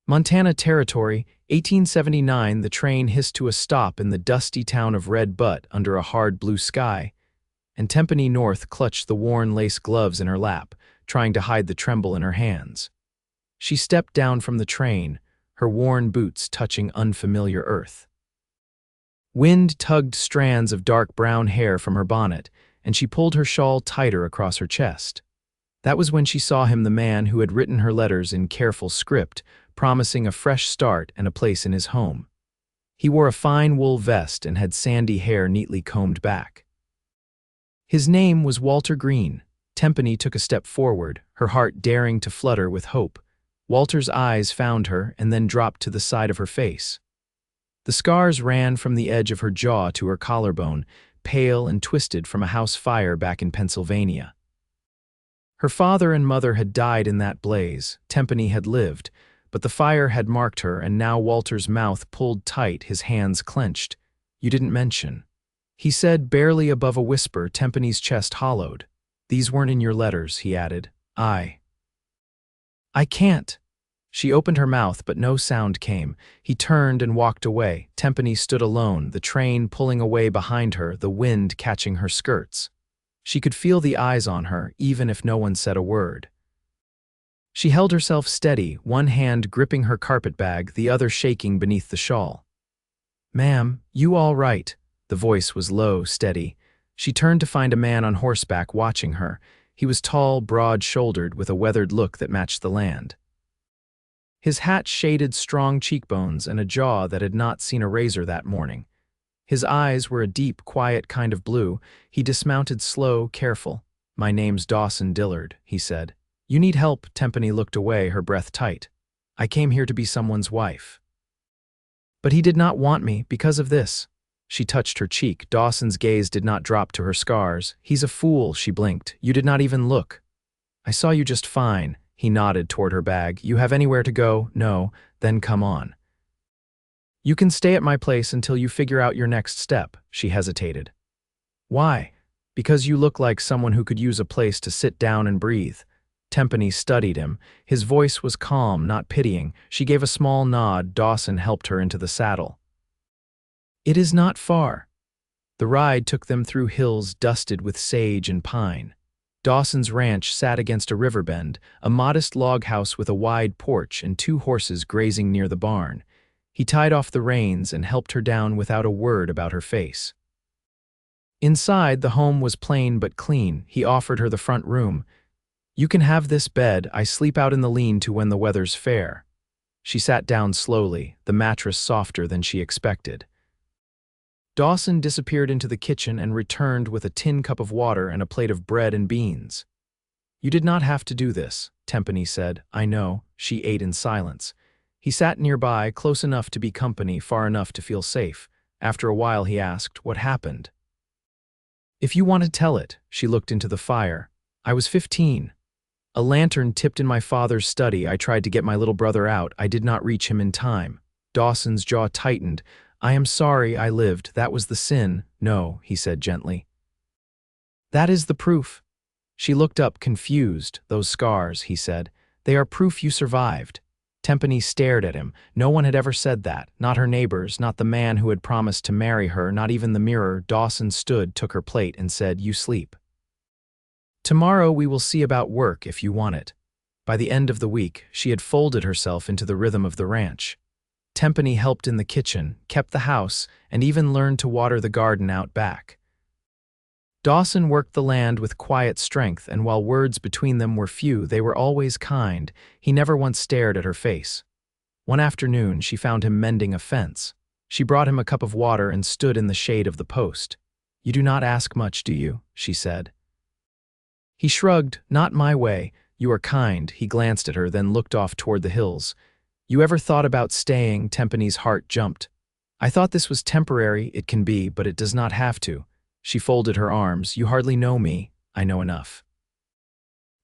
Montana Territory, 1879. The train hissed to a stop in the dusty town of Red Butte under a hard blue sky, and Tempany North clutched the worn lace gloves in her lap, trying to hide the tremble in her hands. She stepped down from the train, her worn boots touching unfamiliar earth. Wind tugged strands of dark brown hair from her bonnet, and she pulled her shawl tighter across her chest. That was when she saw him, the man who had written her letters in careful script, promising a fresh start and a place in his home. He wore a fine wool vest and had sandy hair neatly combed back. His name was Walter Green. Tempany took a step forward, her heart daring to flutter with hope. Walter's eyes found her and then dropped to the side of her face. The scars ran from the edge of her jaw to her collarbone, pale and twisted from a house fire back in Pennsylvania. Her father and mother had died in that blaze. Tempany had lived, but the fire had marked her, and now Walter's mouth pulled tight, his hands clenched. "You didn't mention," he said, barely above a whisper. Tempany's chest hollowed. "These weren't in your letters," he added. I can't." She opened her mouth, but no sound came. He turned and walked away. Tempany stood alone, the train pulling away behind her, the wind catching her skirts. She could feel the eyes on her, even if no one said a word. She held herself steady, one hand gripping her carpet bag, the other shaking beneath the shawl. "Ma'am, you all right?" The voice was low, steady. She turned to find a man on horseback watching her. He was tall, broad-shouldered, with a weathered look that matched the land. His hat shaded strong cheekbones and a jaw that had not seen a razor that morning. His eyes were a deep, quiet kind of blue. He dismounted slow, careful. "My name's Dawson Dillard," he said. "You need help?" Tempany looked away, her breath tight. "I came here to be someone's wife." "But he did not want me because of this." She touched her cheek. Dawson's gaze did not drop to her scars. "He's a fool," she blinked. "You did not even look." "I saw you just fine." He nodded toward her bag. "You have anywhere to go?" "No." "Then come on." "You can stay at my place until you figure out your next step." She hesitated. "Why?" "Because you look like someone who could use a place to sit down and breathe." Tempany studied him. His voice was calm, not pitying. She gave a small nod. Dawson helped her into the saddle. "It is not far." The ride took them through hills dusted with sage and pine. Dawson's ranch sat against a river bend, a modest log house with a wide porch and 2 horses grazing near the barn. He tied off the reins and helped her down without a word about her face. Inside, the home was plain but clean. He offered her the front room. "You can have this bed. I sleep out in the lean-to when the weather's fair." She sat down slowly, the mattress softer than she expected. Dawson disappeared into the kitchen and returned with a tin cup of water and a plate of bread and beans. "You did not have to do this," Tempany said. "I know." She ate in silence. He sat nearby, close enough to be company, far enough to feel safe. After a while he asked, "What happened?" "If you want to tell it." She looked into the fire. "I was 15. A lantern tipped in my father's study. I tried to get my little brother out. I did not reach him in time." Dawson's jaw tightened. "I am sorry I lived. That was the sin." "No," he said gently. "That is the proof." She looked up, confused. "Those scars," he said. "They are proof you survived." Tempany stared at him. No one had ever said that. Not her neighbors, not the man who had promised to marry her, not even the mirror. Dawson stood, took her plate, and said, "You sleep. Tomorrow we will see about work if you want it." By the end of the week, she had folded herself into the rhythm of the ranch. Tempany helped in the kitchen, kept the house, and even learned to water the garden out back. Dawson worked the land with quiet strength, and while words between them were few, they were always kind. He never once stared at her face. One afternoon, she found him mending a fence. She brought him a cup of water and stood in the shade of the post. "You do not ask much, do you?" she said. He shrugged. "Not my way." "You are kind." He glanced at her, then looked off toward the hills. "You ever thought about staying?" Tempany's heart jumped. "I thought this was temporary." "It can be, but it does not have to." She folded her arms. "You hardly know me." "I know enough."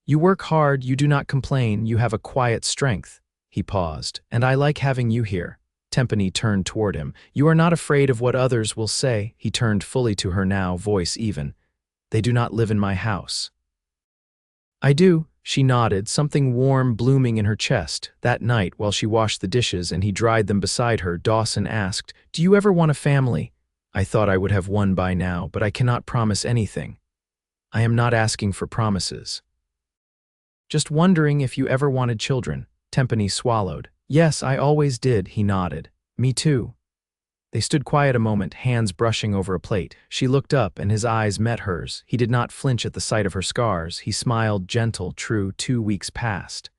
"You work hard, you do not complain, you have a quiet strength." He paused. "And I like having you here." Tempany turned toward him. "You are not afraid of what others will say." He turned fully to her now, voice even. "They do not live in my house." "I do." She nodded, something warm blooming in her chest. That night, while she washed the dishes and he dried them beside her, Dawson asked, "Do you ever want a family?" "I thought I would have one by now, but I cannot promise anything." "I am not asking for promises. Just wondering if you ever wanted children." Tempany swallowed. "Yes, I always did," he nodded. "Me too." They stood quiet a moment, hands brushing over a plate. She looked up, and his eyes met hers. He did not flinch at the sight of her scars. He smiled, gentle, true. 2 weeks passed.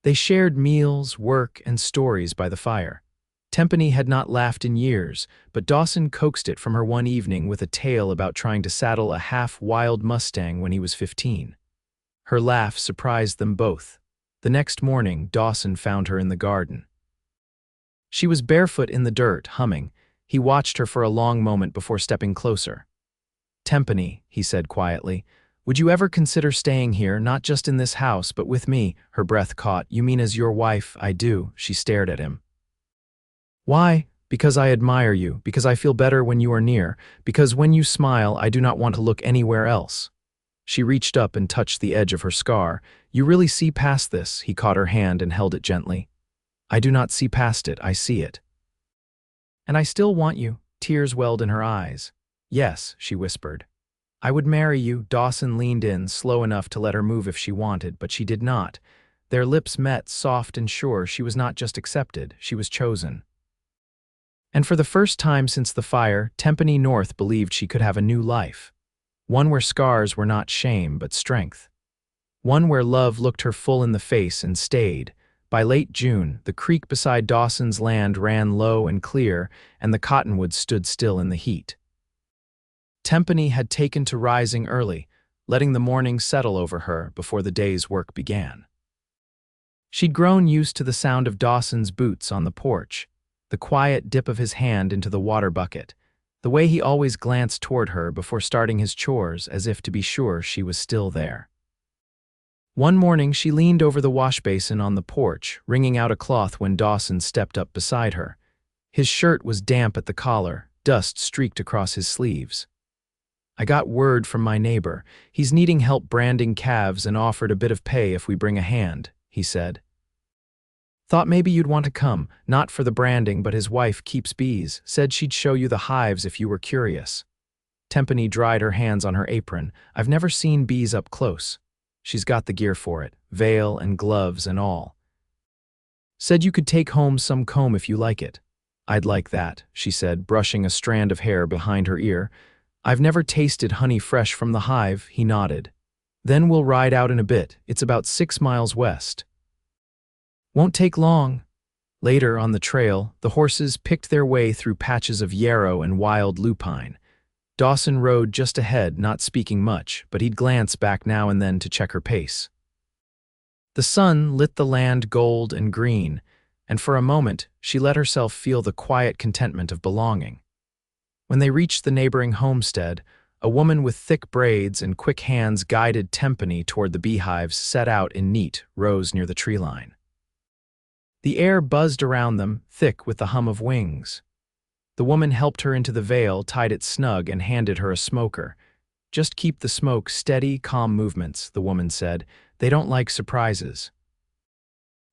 They shared meals, work, and stories by the fire. Tempany had not laughed in years, but Dawson coaxed it from her one evening with a tale about trying to saddle a half-wild Mustang when he was 15. Her laugh surprised them both. The next morning, Dawson found her in the garden. She was barefoot in the dirt, humming. He watched her for a long moment before stepping closer. "Tempany," he said quietly, "would you ever consider staying here, not just in this house, but with me?" Her breath caught. "You mean as your wife?" "I do." She stared at him. "Why?" "Because I admire you, because I feel better when you are near, because when you smile, I do not want to look anywhere else." She reached up and touched the edge of her scar. "You really see past this?" He caught her hand and held it gently. "I do not see past it, I see it." "And I still want you." Tears welled in her eyes. "Yes," she whispered. "I would marry you." Dawson leaned in, slow enough to let her move if she wanted, but she did not. Their lips met, soft and sure. She was not just accepted, she was chosen. And for the first time since the fire, Tempany North believed she could have a new life. One where scars were not shame, but strength. One where love looked her full in the face and stayed. By late June, the creek beside Dawson's land ran low and clear, and the cottonwoods stood still in the heat. Tempany had taken to rising early, letting the morning settle over her before the day's work began. She'd grown used to the sound of Dawson's boots on the porch, the quiet dip of his hand into the water bucket, the way he always glanced toward her before starting his chores as if to be sure she was still there. One morning, she leaned over the wash basin on the porch, wringing out a cloth when Dawson stepped up beside her. His shirt was damp at the collar, dust streaked across his sleeves. "I got word from my neighbor. He's needing help branding calves and offered a bit of pay if we bring a hand," he said. "Thought maybe you'd want to come, not for the branding, but his wife keeps bees, said she'd show you the hives if you were curious." Tempany dried her hands on her apron. "I've never seen bees up close." "She's got the gear for it, veil and gloves and all. Said you could take home some comb if you like it." "I'd like that," she said, brushing a strand of hair behind her ear. "I've never tasted honey fresh from the hive," he nodded. "Then we'll ride out in a bit. It's about 6 miles west." "Won't take long." Later, on the trail, the horses picked their way through patches of yarrow and wild lupine. Dawson rode just ahead, not speaking much, but he'd glance back now and then to check her pace. The sun lit the land gold and green, and for a moment she let herself feel the quiet contentment of belonging. When they reached the neighboring homestead, a woman with thick braids and quick hands guided Tempany toward the beehives set out in neat rows near the tree line. The air buzzed around them, thick with the hum of wings. The woman helped her into the veil, tied it snug, and handed her a smoker. "Just keep the smoke steady, calm movements," the woman said. "They don't like surprises."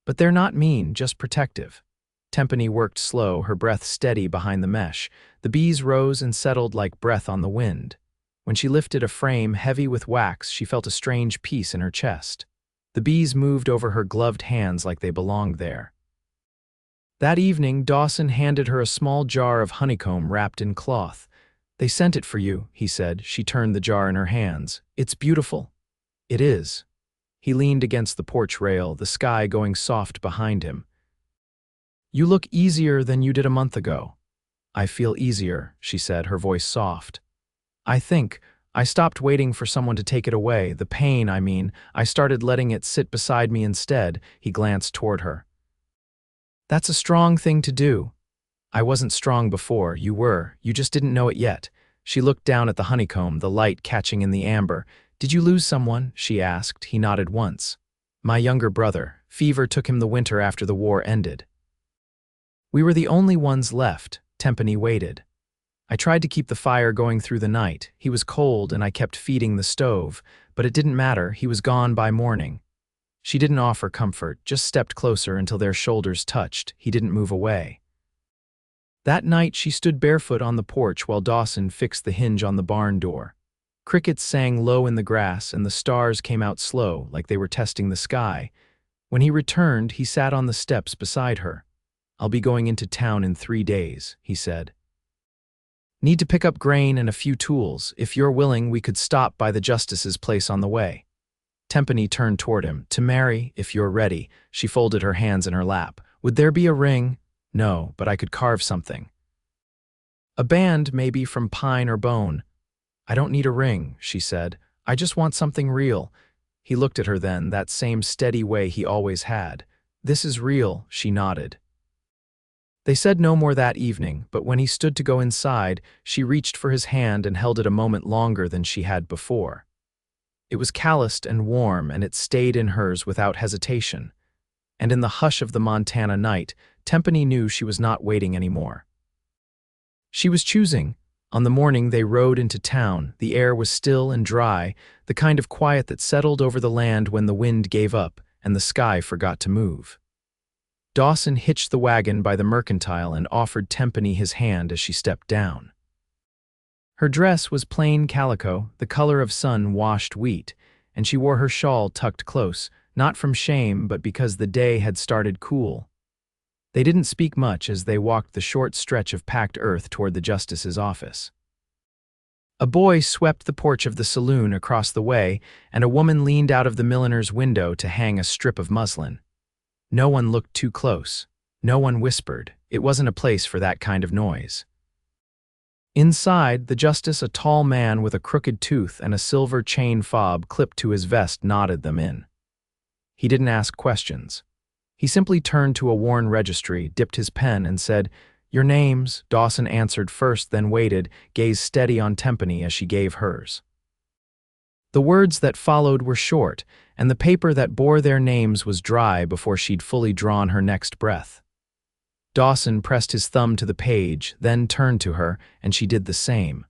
"But they're not mean, just protective." Tempany worked slow, her breath steady behind the mesh. The bees rose and settled like breath on the wind. When she lifted a frame heavy with wax, she felt a strange peace in her chest. The bees moved over her gloved hands like they belonged there. That evening, Dawson handed her a small jar of honeycomb wrapped in cloth. "They sent it for you," he said. She turned the jar in her hands. "It's beautiful." "It is." He leaned against the porch rail, the sky going soft behind him. "You look easier than you did a month ago." "I feel easier," she said, her voice soft. I stopped waiting for someone to take it away. The pain, I mean. I started letting it sit beside me instead." He glanced toward her. "That's a strong thing to do." "I wasn't strong before. You were. You just didn't know it yet." She looked down at the honeycomb, the light catching in the amber. "Did you lose someone?" she asked. He nodded once. "My younger brother. Fever took him the winter after the war ended." "We were the only ones left." Tempany waited. "I tried to keep the fire going through the night. He was cold and I kept feeding the stove. but it didn't matter, he was gone by morning. She didn't offer comfort, just stepped closer until their shoulders touched. He didn't move away. That night she stood barefoot on the porch while Dawson fixed the hinge on the barn door. Crickets sang low in the grass and the stars came out slow, like they were testing the sky. When he returned, he sat on the steps beside her. "I'll be going into town in 3 days," he said. "Need to pick up grain and a few tools. If you're willing, we could stop by the justice's place on the way." Tempany turned toward him. "To marry, if you're ready." She folded her hands in her lap. "Would there be a ring?" "No, but I could carve something. A band, maybe, from pine or bone." "I don't need a ring," she said. "I just want something real." He looked at her then, that same steady way he always had. "This is real," she nodded. They said no more that evening, but when he stood to go inside, she reached for his hand and held it a moment longer than she had before. It was calloused and warm, and it stayed in hers without hesitation. And in the hush of the Montana night, Tempany knew she was not waiting anymore. She was choosing. On the morning they rode into town, the air was still and dry, the kind of quiet that settled over the land when the wind gave up and the sky forgot to move. Dawson hitched the wagon by the mercantile and offered Tempany his hand as she stepped down. Her dress was plain calico, the color of sun-washed wheat, and she wore her shawl tucked close, not from shame but because the day had started cool. They didn't speak much as they walked the short stretch of packed earth toward the justice's office. A boy swept the porch of the saloon across the way, and a woman leaned out of the milliner's window to hang a strip of muslin. No one looked too close. No one whispered. It wasn't a place for that kind of noise. Inside, the justice, a tall man with a crooked tooth and a silver chain fob clipped to his vest, nodded them in. He didn't ask questions. He simply turned to a worn registry, dipped his pen, and said, "Your names." Dawson answered first, then waited, gaze steady on Tempany as she gave hers. The words that followed were short, and the paper that bore their names was dry before she'd fully drawn her next breath. Dawson pressed his thumb to the page, then turned to her, and she did the same.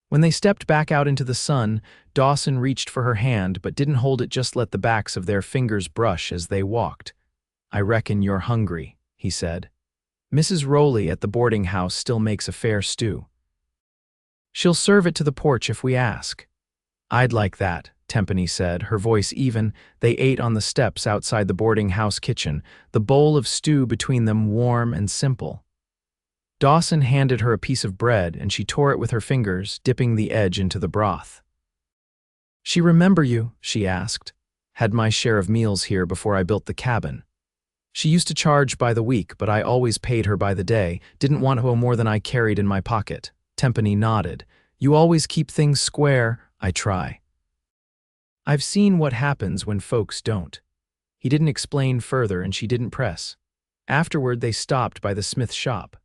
When they stepped back out into the sun, Dawson reached for her hand but didn't hold it, just let the backs of their fingers brush as they walked. "I reckon you're hungry," he said. "Mrs. Rowley at the boarding house still makes a fair stew. She'll serve it to the porch if we ask." "I'd like that," Tempany said, her voice even. They ate on the steps outside the boarding house kitchen, the bowl of stew between them warm and simple. Dawson handed her a piece of bread, and she tore it with her fingers, dipping the edge into the broth. "She remember you?" she asked. "Had my share of meals here before I built the cabin. She used to charge by the week, but I always paid her by the day, didn't want to owe more than I carried in my pocket." Tempany nodded. "You always keep things square." "I try." "I've seen what happens when folks don't." He didn't explain further, and she didn't press. Afterward, they stopped by the smith's shop.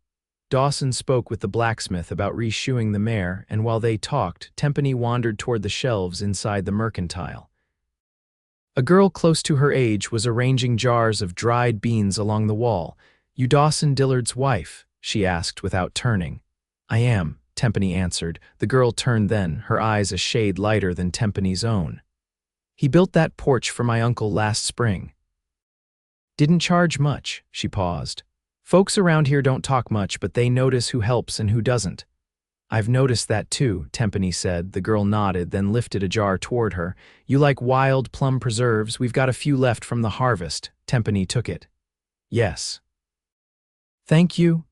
Dawson spoke with the blacksmith about reshoeing the mare, and while they talked, Tempany wandered toward the shelves inside the mercantile. A girl close to her age was arranging jars of dried beans along the wall. "You Dawson Dillard's wife?" she asked without turning. "I am," Tempany answered. The girl turned then, her eyes a shade lighter than Tempany's own. "He built that porch for my uncle last spring. Didn't charge much." She paused. "Folks around here don't talk much, but they notice who helps and who doesn't." "I've noticed that too," Tempany said. The girl nodded, then lifted a jar toward her. "You like wild plum preserves? We've got a few left from the harvest." Tempany took it. "Yes." "Thank you."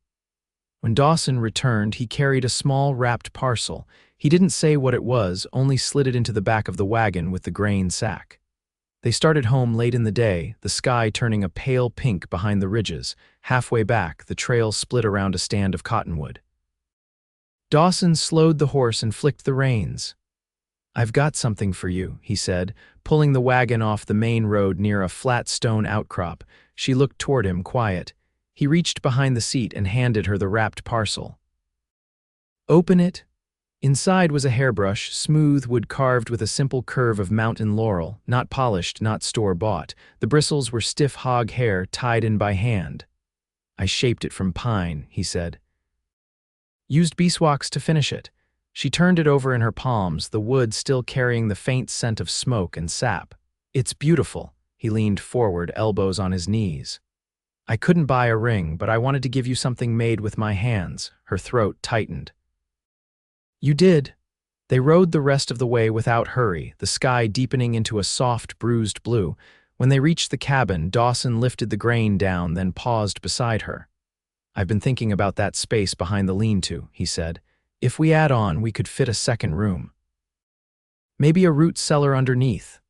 When Dawson returned, he carried a small wrapped parcel. He didn't say what it was, only slid it into the back of the wagon with the grain sack. They started home late in the day, the sky turning a pale pink behind the ridges. Halfway back, the trail split around a stand of cottonwood. Dawson slowed the horse and flicked the reins. "I've got something for you," he said, pulling the wagon off the main road near a flat stone outcrop. She looked toward him, quiet. He reached behind the seat and handed her the wrapped parcel. "Open it." Inside was a hairbrush, smooth wood carved with a simple curve of mountain laurel, not polished, not store-bought. The bristles were stiff hog hair tied in by hand. "I shaped it from pine," he said. "Used beeswax to finish it." She turned it over in her palms, the wood still carrying the faint scent of smoke and sap. "It's beautiful." He leaned forward, elbows on his knees. "I couldn't buy a ring, but I wanted to give you something made with my hands." Her throat tightened. "You did." They rode the rest of the way without hurry, the sky deepening into a soft, bruised blue. When they reached the cabin, Dawson lifted the grain down, then paused beside her. "I've been thinking about that space behind the lean-to," he said. "If we add on, we could fit a second room. Maybe a root cellar underneath."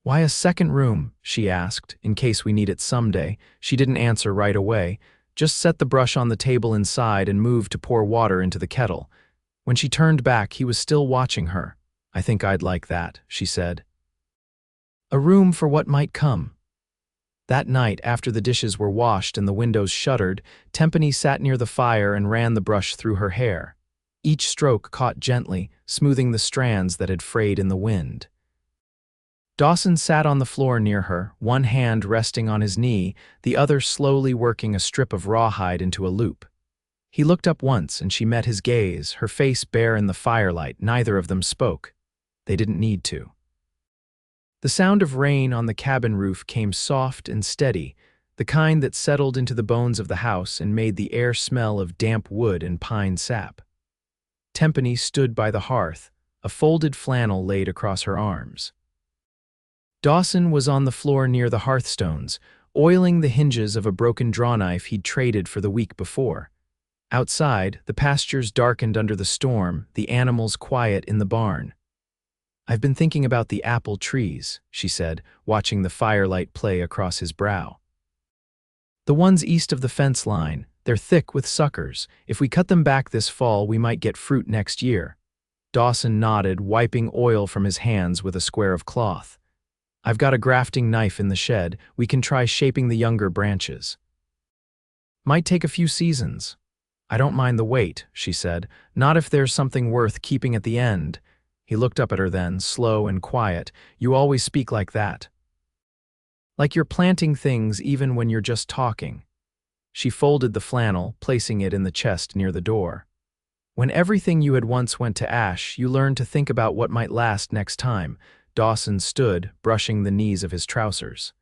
"Why a second room?" she asked, "in case we need it someday." She didn't answer right away, just set the brush on the table inside and moved to pour water into the kettle. When she turned back, he was still watching her. "I think I'd like that," she said. "A room for what might come." That night, after the dishes were washed and the windows shuttered, Tempany sat near the fire and ran the brush through her hair. Each stroke caught gently, smoothing the strands that had frayed in the wind. Dawson sat on the floor near her, one hand resting on his knee, the other slowly working a strip of rawhide into a loop. He looked up once and she met his gaze, her face bare in the firelight. Neither of them spoke. They didn't need to. The sound of rain on the cabin roof came soft and steady, the kind that settled into the bones of the house and made the air smell of damp wood and pine sap. Tempany stood by the hearth, a folded flannel laid across her arms. Dawson was on the floor near the hearthstones, oiling the hinges of a broken drawknife he'd traded for the week before. Outside, the pastures darkened under the storm, the animals quiet in the barn. "I've been thinking about the apple trees," she said, watching the firelight play across his brow. "The ones east of the fence line, they're thick with suckers. If we cut them back this fall, we might get fruit next year." Dawson nodded, wiping oil from his hands with a square of cloth. "I've got a grafting knife in the shed. We can try shaping the younger branches. Might take a few seasons." "I don't mind the wait," she said. "Not if there's something worth keeping at the end." He looked up at her then, slow and quiet. "You always speak like that. Like you're planting things even when you're just talking." She folded the flannel, placing it in the chest near the door. "When everything you had once went to ash, you learned to think about what might last next time." Dawson stood, brushing the knees of his trousers.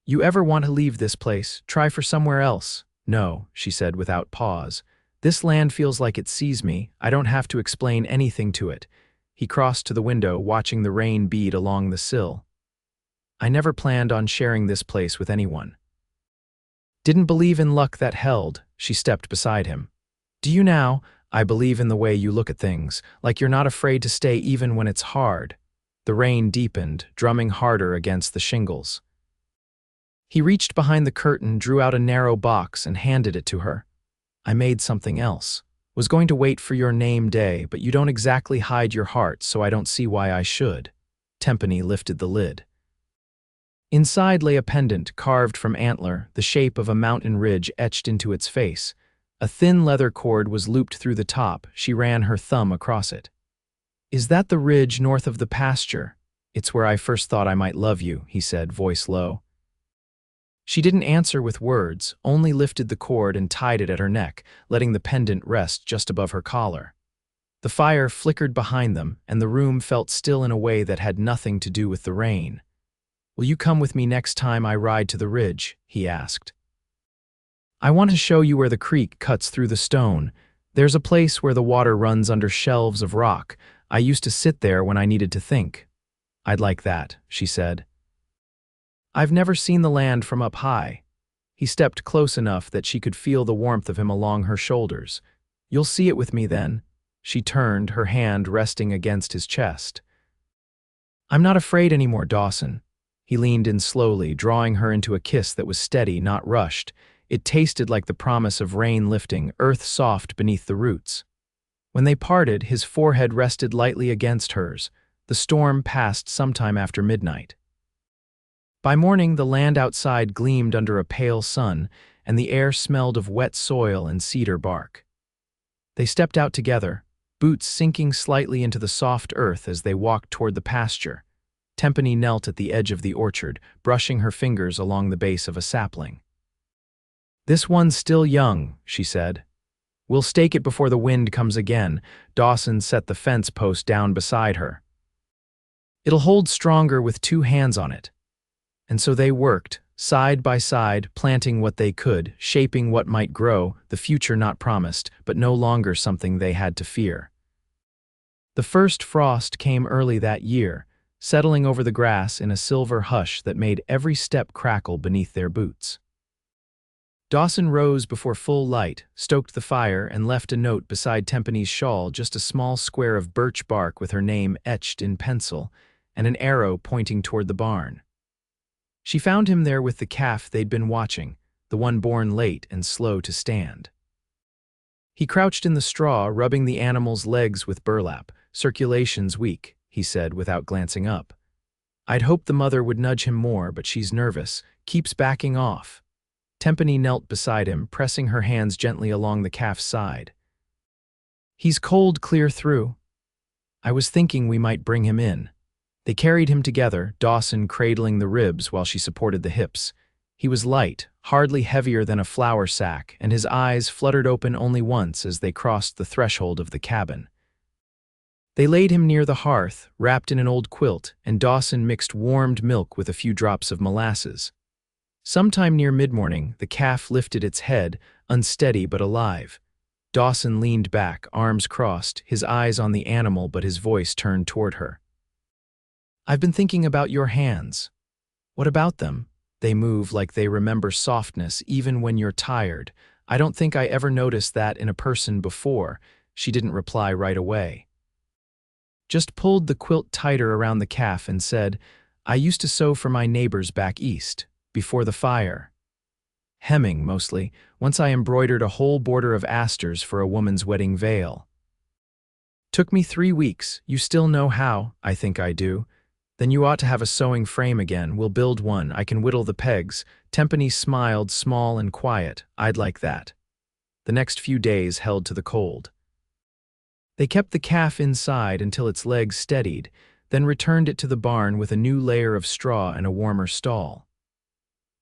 "You ever want to leave this place, try for somewhere else?" "No," she said without pause. "This land feels like it sees me. I don't have to explain anything to it." He crossed to the window, watching the rain bead along the sill. "I never planned on sharing this place with anyone. Didn't believe in luck that held." She stepped beside him. "Do you now?" "I believe in the way you look at things, like you're not afraid to stay even when it's hard." The rain deepened, drumming harder against the shingles. He reached behind the curtain, drew out a narrow box, and handed it to her. "I made something else. Was going to wait for your name day, but you don't exactly hide your heart, so I don't see why I should." Tempany lifted the lid. Inside lay a pendant carved from antler, the shape of a mountain ridge etched into its face. A thin leather cord was looped through the top. She ran her thumb across it. "Is that the ridge north of the pasture?" "It's where I first thought I might love you," he said, voice low. She didn't answer with words, only lifted the cord and tied it at her neck, letting the pendant rest just above her collar. The fire flickered behind them, and the room felt still in a way that had nothing to do with the rain. "Will you come with me next time I ride to the ridge?" he asked. "I want to show you where the creek cuts through the stone. There's a place where the water runs under shelves of rock. I used to sit there when I needed to think." "I'd like that," she said. "I've never seen the land from up high." He stepped close enough that she could feel the warmth of him along her shoulders. "You'll see it with me then." She turned, her hand resting against his chest. "I'm not afraid anymore, Dawson." He leaned in slowly, drawing her into a kiss that was steady, not rushed. It tasted like the promise of rain lifting, earth soft beneath the roots. When they parted, his forehead rested lightly against hers. The storm passed sometime after midnight. By morning, the land outside gleamed under a pale sun, and the air smelled of wet soil and cedar bark. They stepped out together, boots sinking slightly into the soft earth as they walked toward the pasture. Tempany knelt at the edge of the orchard, brushing her fingers along the base of a sapling. "This one's still young," she said. We'll stake it before the wind comes again. Dawson set the fence post down beside her. It'll hold stronger with 2 hands on it. And so they worked, side by side, planting what they could, shaping what might grow, the future not promised, but no longer something they had to fear. The first frost came early that year, settling over the grass in a silver hush that made every step crackle beneath their boots. Dawson rose before full light, stoked the fire, and left a note beside Tempany's shawl, just a small square of birch bark with her name etched in pencil, and an arrow pointing toward the barn. She found him there with the calf they'd been watching, the one born late and slow to stand. He crouched in the straw, rubbing the animal's legs with burlap. "Circulation's weak," he said without glancing up. "I'd hoped the mother would nudge him more, but she's nervous, keeps backing off." Tempany knelt beside him, pressing her hands gently along the calf's side. "He's cold clear through. I was thinking we might bring him in." They carried him together, Dawson cradling the ribs while she supported the hips. He was light, hardly heavier than a flour sack, and his eyes fluttered open only once as they crossed the threshold of the cabin. They laid him near the hearth, wrapped in an old quilt, and Dawson mixed warmed milk with a few drops of molasses. Sometime near mid-morning, the calf lifted its head, unsteady but alive. Dawson leaned back, arms crossed, his eyes on the animal but his voice turned toward her. "I've been thinking about your hands. What about them? They move like they remember softness even when you're tired. I don't think I ever noticed that in a person before." She didn't reply right away. Just pulled the quilt tighter around the calf and said, "I used to sew for my neighbors back east. Before the fire. Hemming, mostly. Once I embroidered a whole border of asters for a woman's wedding veil. Took me 3 weeks. You still know how?" "I think I do." "Then you ought to have a sewing frame again. We'll build one. I can whittle the pegs." Tempany smiled, small and quiet. "I'd like that." The next few days held to the cold. They kept the calf inside until its legs steadied, then returned it to the barn with a new layer of straw and a warmer stall.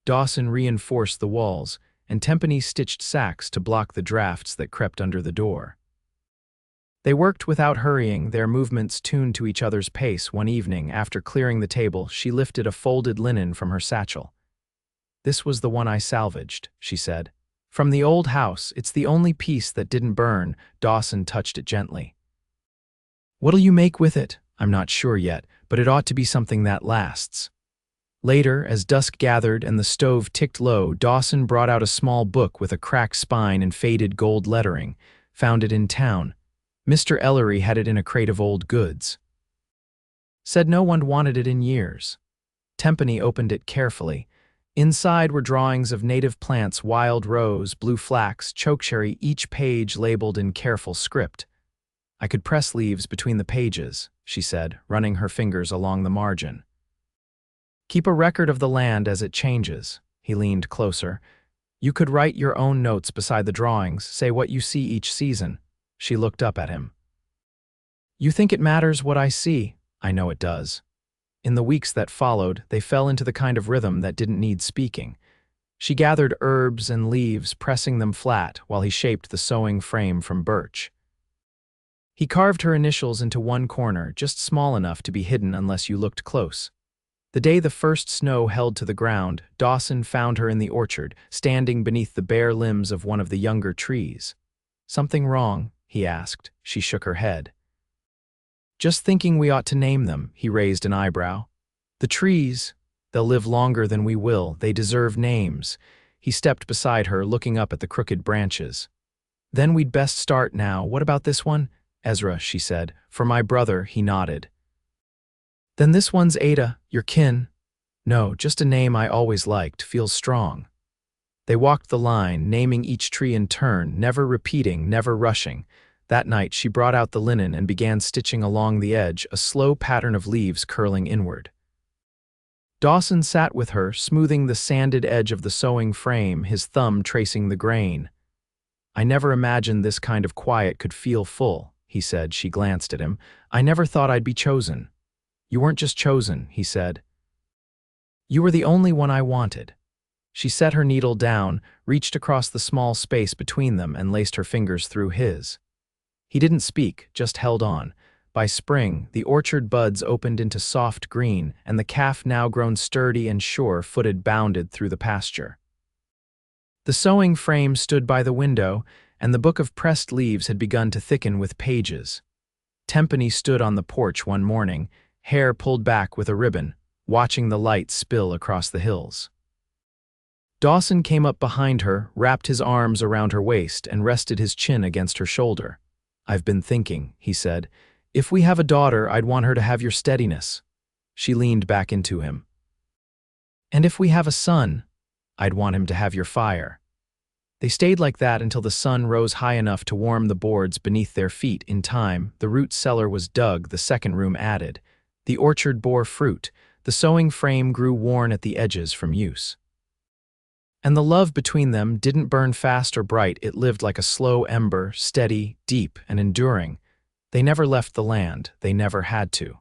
Dawson reinforced the walls, and Tempany stitched sacks to block the drafts that crept under the door. They worked without hurrying, their movements tuned to each other's pace. One evening, after clearing the table, she lifted a folded linen from her satchel. "This was the one I salvaged," she said. "From the old house. It's the only piece that didn't burn." Dawson touched it gently. "What'll you make with it?" "I'm not sure yet, but it ought to be something that lasts." Later, as dusk gathered and the stove ticked low, Dawson brought out a small book with a cracked spine and faded gold lettering. "Found it in town. Mr. Ellery had it in a crate of old goods. Said no one wanted it in years." Tempany opened it carefully. Inside were drawings of native plants, wild rose, blue flax, chokecherry, each page labeled in careful script. "I could press leaves between the pages," she said, running her fingers along the margin. "Keep a record of the land as it changes." He leaned closer. "You could write your own notes beside the drawings, say what you see each season." She looked up at him. "You think it matters what I see?" "I know it does." In the weeks that followed, they fell into the kind of rhythm that didn't need speaking. She gathered herbs and leaves, pressing them flat, while he shaped the sewing frame from birch. He carved her initials into one corner, just small enough to be hidden unless you looked close. The day the first snow held to the ground, Dawson found her in the orchard, standing beneath the bare limbs of one of the younger trees. "Something wrong?" he asked. She shook her head. "Just thinking we ought to name them." He raised an eyebrow. "The trees, they'll live longer than we will. They deserve names." He stepped beside her, looking up at the crooked branches. "Then we'd best start now. What about this one?" "Ezra," she said. "For my brother." He nodded. "Then this one's Ada, your kin." "No, just a name I always liked. Feels strong." They walked the line, naming each tree in turn, never repeating, never rushing. That night she brought out the linen and began stitching along the edge, a slow pattern of leaves curling inward. Dawson sat with her, smoothing the sanded edge of the sewing frame, his thumb tracing the grain. "I never imagined this kind of quiet could feel full," he said. She glanced at him. "I never thought I'd be chosen." "You weren't just chosen," he said. "You were the only one I wanted." She set her needle down, reached across the small space between them, and laced her fingers through his. He didn't speak, just held on. By spring, the orchard buds opened into soft green, and the calf, now grown sturdy and sure-footed, bounded through the pasture. The sewing frame stood by the window, and the book of pressed leaves had begun to thicken with pages. Tempany stood on the porch one morning, hair pulled back with a ribbon, watching the light spill across the hills. Dawson came up behind her, wrapped his arms around her waist, and rested his chin against her shoulder. "I've been thinking," he said. "If we have a daughter, I'd want her to have your steadiness." She leaned back into him. "And if we have a son, I'd want him to have your fire." They stayed like that until the sun rose high enough to warm the boards beneath their feet. In time, the root cellar was dug, the second room added. The orchard bore fruit. The sewing frame grew worn at the edges from use. And the love between them didn't burn fast or bright. It lived like a slow ember, steady, deep, and enduring. They never left the land. They never had to.